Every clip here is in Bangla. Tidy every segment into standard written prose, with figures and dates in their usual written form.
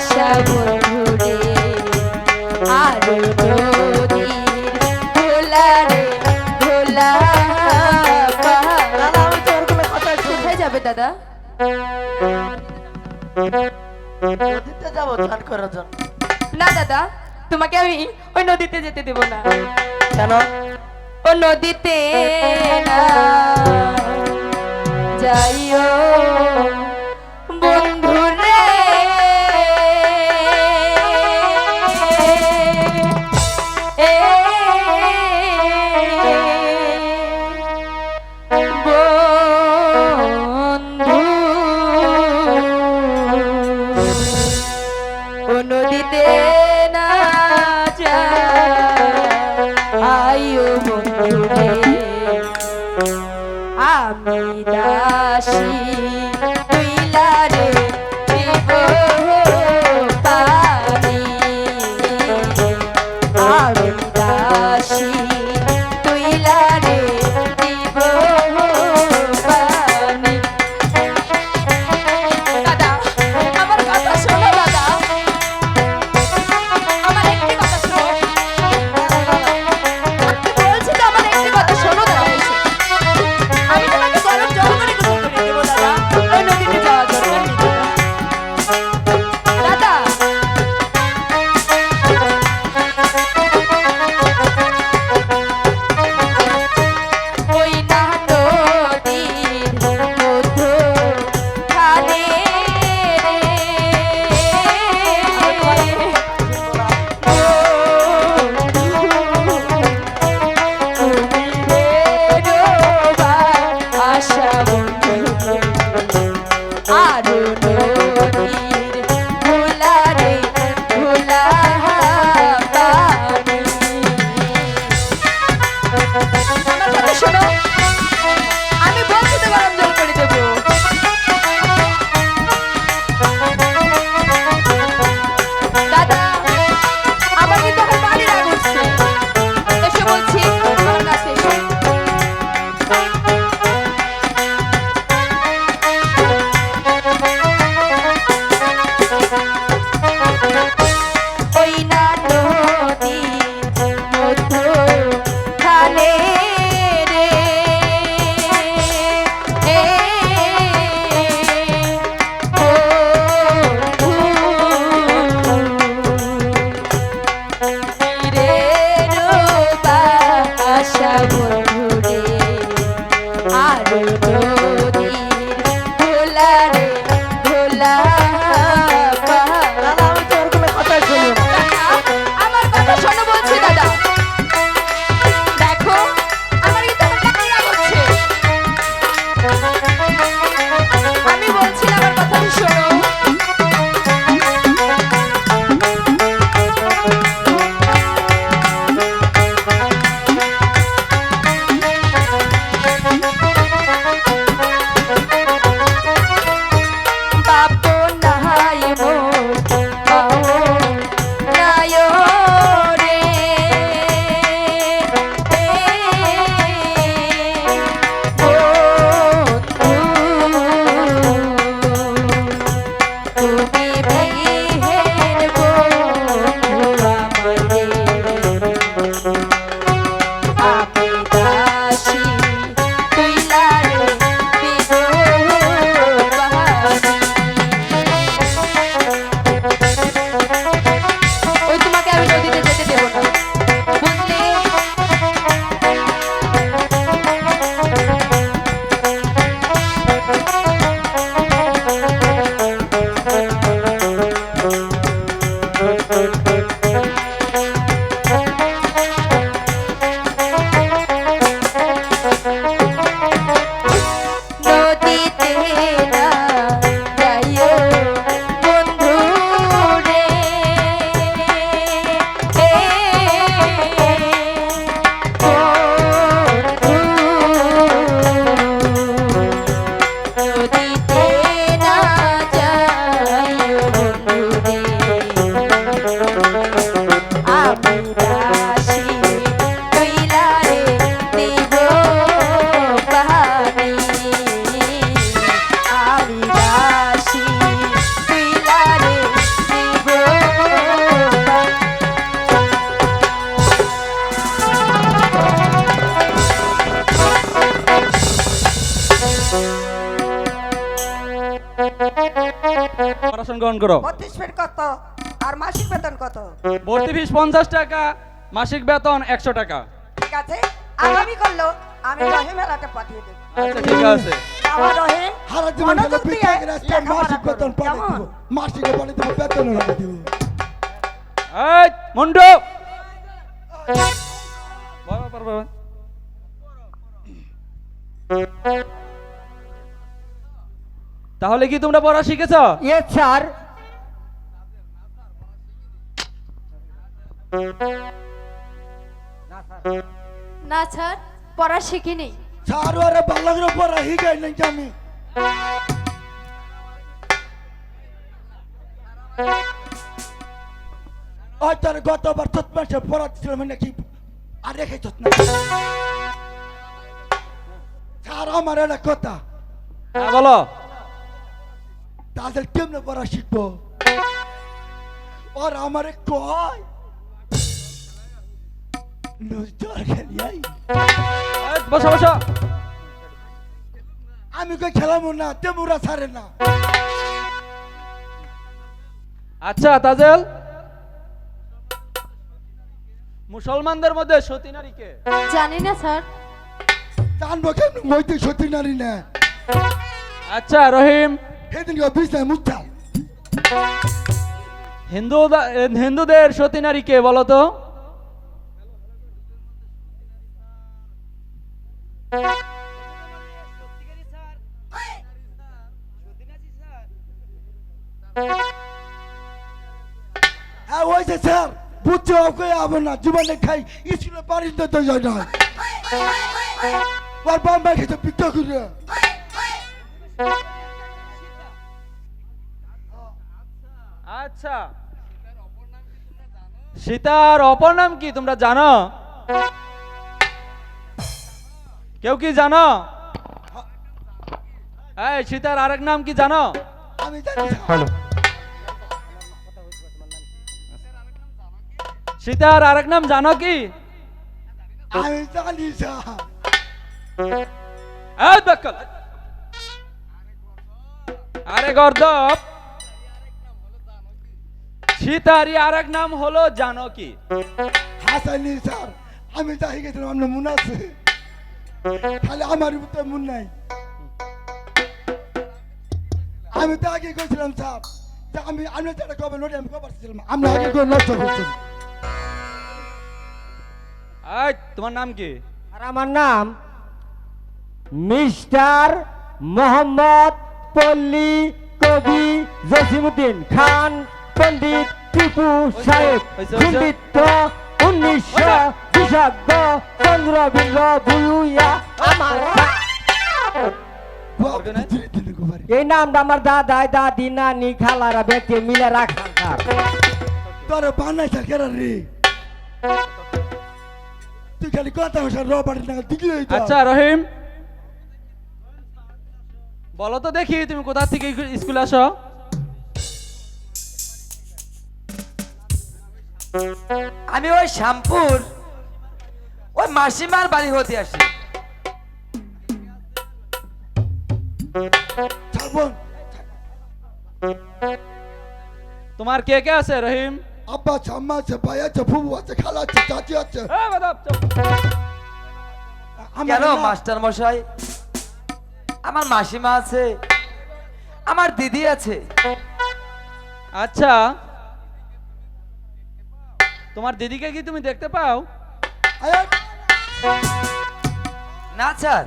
আশা বন্ধুরে আর নদীর ভোলা রে ভোলা দাদা আমি তোর কোনো কথা শুনতে কোথায় যাবে দাদা? নদীতে যাবো চান করার জন্য। না দাদা, তোমাকে আমি ওই নদীতে যেতে দেব না। কেন? ও নদীতে না যাইও বন্ধু রে, বন্ধু ও নদীতে না আইও বন্ধু রে, আমি দাসী তুইলা রে দিব পানি, আমি দাসী তুইলা রে দিব পানি। দাদা আমার কথা শোনো, দাদা আমার একটি কথা শোনো, বলছি তো আমার একটি কথা শোনো দাদা। আমি তোমাকে গরম জল করে গোসল করে দেবো দাদা। পড়াশোনা গ্রহণ করো। 32 ফিট কত আর মাসিক বেতন কত? ভর্তি ফিস 50 টাকা, মাসিক বেতন 100 টাকা। ঠিক আছে, আগামী করলো আমি রহিম এলাটা পাঠিয়ে দেব। আচ্ছা ঠিক আছে। আমার রহিম সারা জীবন মনোযোগ খেলে দিয়ে পিঠা রাস্তা লেখাপড়া মাসিক করো, বেতন পাঠিয়ে কেমন? দিব, মাসিকে পাঠিয়ে দিব, বেতন পাঠিয়ে দিব। এই মুন্ডু বাবা বাবা বাবা। তাহলে কি তোমরা পড়া শিখেছো? Yes sir. না স্যার, পড়া শিখিনি। স্যার ওরে ভালো করে পড়া শিখাই নাই যে আমি। ওই তোর গতবার চোদ্দ মাসে পড়াচ্ছিলাম নাকি আর রেখে চোদ্দ না। স্যার আমার একটা কথা, হ্যাঁ বলো। তাদের কেমনে পড়া শিখবো? ওর আমারে কয় নুজর খেলিয়াই, এই, বসো বসো। আমি কই খেলামু না, তেমুরা ছাড়ে না। আচ্ছা তাজেল, মুসলমানদের মধ্যে সতী নারী কে? জানি না স্যার। জানবো কেমন মইতে সত্যি নারী না। আচ্ছা রহিম, সেদিন বিছনায় মুস্তাল হিন্দুদের সতী নারী কে বলো তো? হ্যাঁ ওই যে স্যার বুঝছে ওকে আবার না জীবনে খাই স্কুলে পারি তো যায় না। ওর বাম্বা খেতে পিঠা করে আচ্ছা, সীতার অপর নাম কি তোমরা জানো? কেউ কি জানো? এই সীতার আরেক নাম কি জানো? আমি জানি স্যার। সীতার আরেক নাম জানো কি? আমি জানি স্যার। এই বেকল। আরে গর্দব, সীতারই আরেক নাম হলো জানকী। হাসানি স্যার, আমি যাই গেছিলাম আপনার মনে আছে? খালি আমার ভিতরে মন নাই। আমি তো আগে গেছিলাম স্যার, যে আমি যেটা কবে নোটে আমি কবার ছিলাম, আমরা আগে করে নষ্ট করছিলাম। এই তোমার নাম কি? আর আমার নাম মিস্টার মোহাম্মদ পল্লী কবি জসিমুদ্দিন খান পণ্ডিত টিপু সাহেব পণ্ডিত 1900 বিশাজ্ঞ চন্দ্রবিন্দ্র ভুইয়া আমার এই নামটা আমার দাদা দাদি নানি খালারা ব্যক্তি মিলে রাখলাম স্যার। তোর বানাই স্যার কেন রে? তুই খালি কথা স্যার রবার্ট না দিকে। আচ্ছা রহিম, বলো তো দেখি তুমি কোথা থেকে স্কুলে আসো? আমি ওই শ্যামপুর ওই মাসিমার বাড়ি হতে আসি। ছাড়বন তোমার কে কে আছে রহিম? আব্বা আছে, আম্মা আছে, ভাই আছে, ফুবু আছে, খালা আছে, চাচি আছে। এই বাদব, চুপ। আমার কেন না- মাস্টার মশাই? আমার মাসিমা আছে, আমার দিদি আছে। আচ্ছা, তোমার দিদিকে কি তুমি দেখতে পাও? আয়, না স্যার,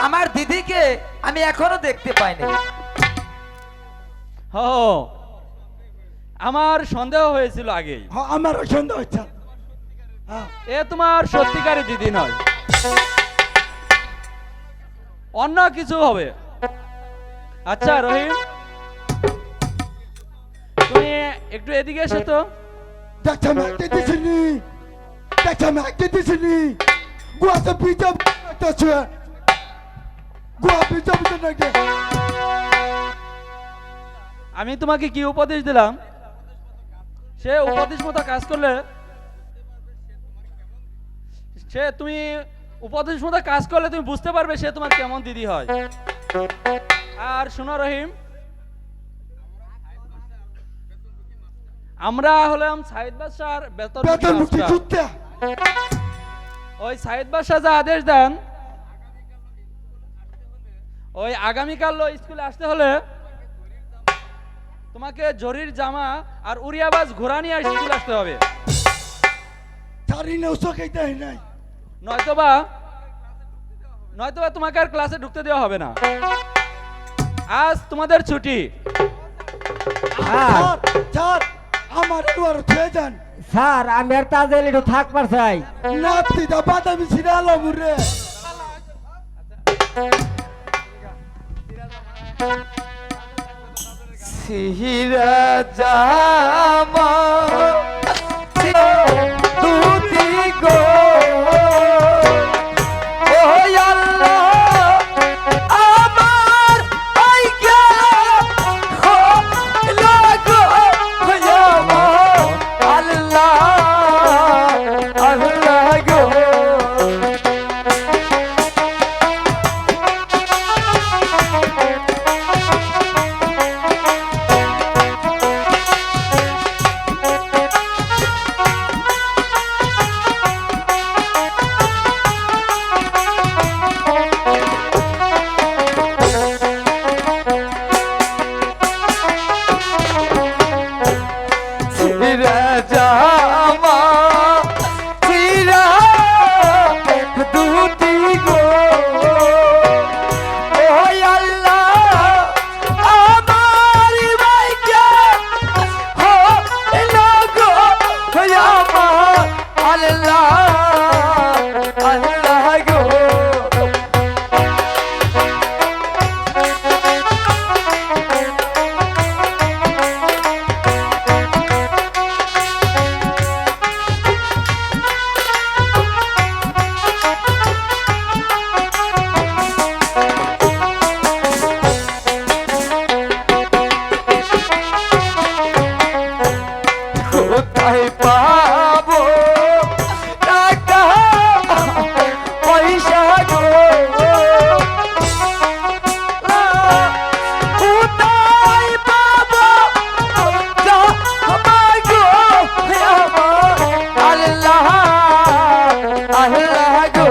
আমার দিদিকে আমি এখনো দেখতে পাইনি। ও, আমার সন্দেহ হয়েছিল আগেই, হ্যাঁ, আমারও সন্দেহ হচ্ছে। হ্যাঁ, এ তোমার সত্যিকারের দিদি নয়, অন্য কিছু হবে। আচ্ছা রহিম, তুমি একটু এদিকে এসো তো। দেখছো আমি আঁকতে দিছিনি, দেখছো আমি আঁকতে দিছিনি। গুয়াতে পিঠা আছে, গুয়া পিঠা পিঠা নাকি। আমি তোমাকে কি উপদেশ দিলাম, সে উপদেশ মতো কাজ করলে, তুমি উপদেশ মতো কাজ করলে তুমি বুঝতে পারবে সে তোমার কেমন দিদি হয়। আর শোনো রহিম, আমরা হলাম সাইদ বাদশার বেতন মুক্তি বেতন। যুদ্ধা ওই সাইদ বাদশাহ যা আদেশ দেন, ওই আগামীকাল স্কুলে আসতে হলে তোমাকে জরির জামা আর উড়িয়াবাজ ঘোড়া নিয়ে স্কুলে আসতে হবে, চারি নৌশো খাইতে নাই নয়তোবা তোমাকে আর ক্লাসে ঢুকতে দেওয়া হবে না। আজ তোমাদের ছুটি। হ্যাঁ। স্যার আমার আর ছুঁয়ে যান স্যার আমি আর তাজেল একটু থাকবার চাই। নাপতি দা বাদামি ছিড়ালো মুরে সিরা জামা দুটি গো ও আল্লাহ আমার আইগা হো লাগো জামা আল্লাহ আল্লাহ গো ছিড়া জামা ছিড়া দুটি গো ও আল্লাহ আমার ভাইকে হো লাগো আমার আল্লাহ আল্লাহ গো কোথায় পাবো টাকা পয়সা গো কোথায় পাবো জামা গো আমার আল্লাহ আল্লাহ গো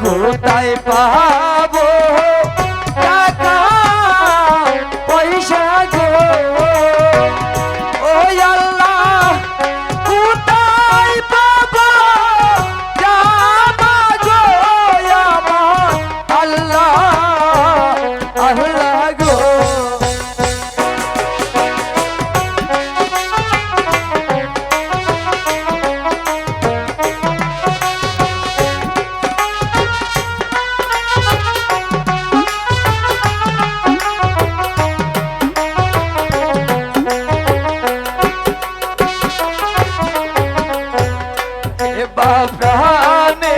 কোথায় পাবো টাকা পয়সা গো ও আল্লাহ কোথায় পাবো জামা গো আমার আল্লাহ আল্লাহ গো বাপ্রাণে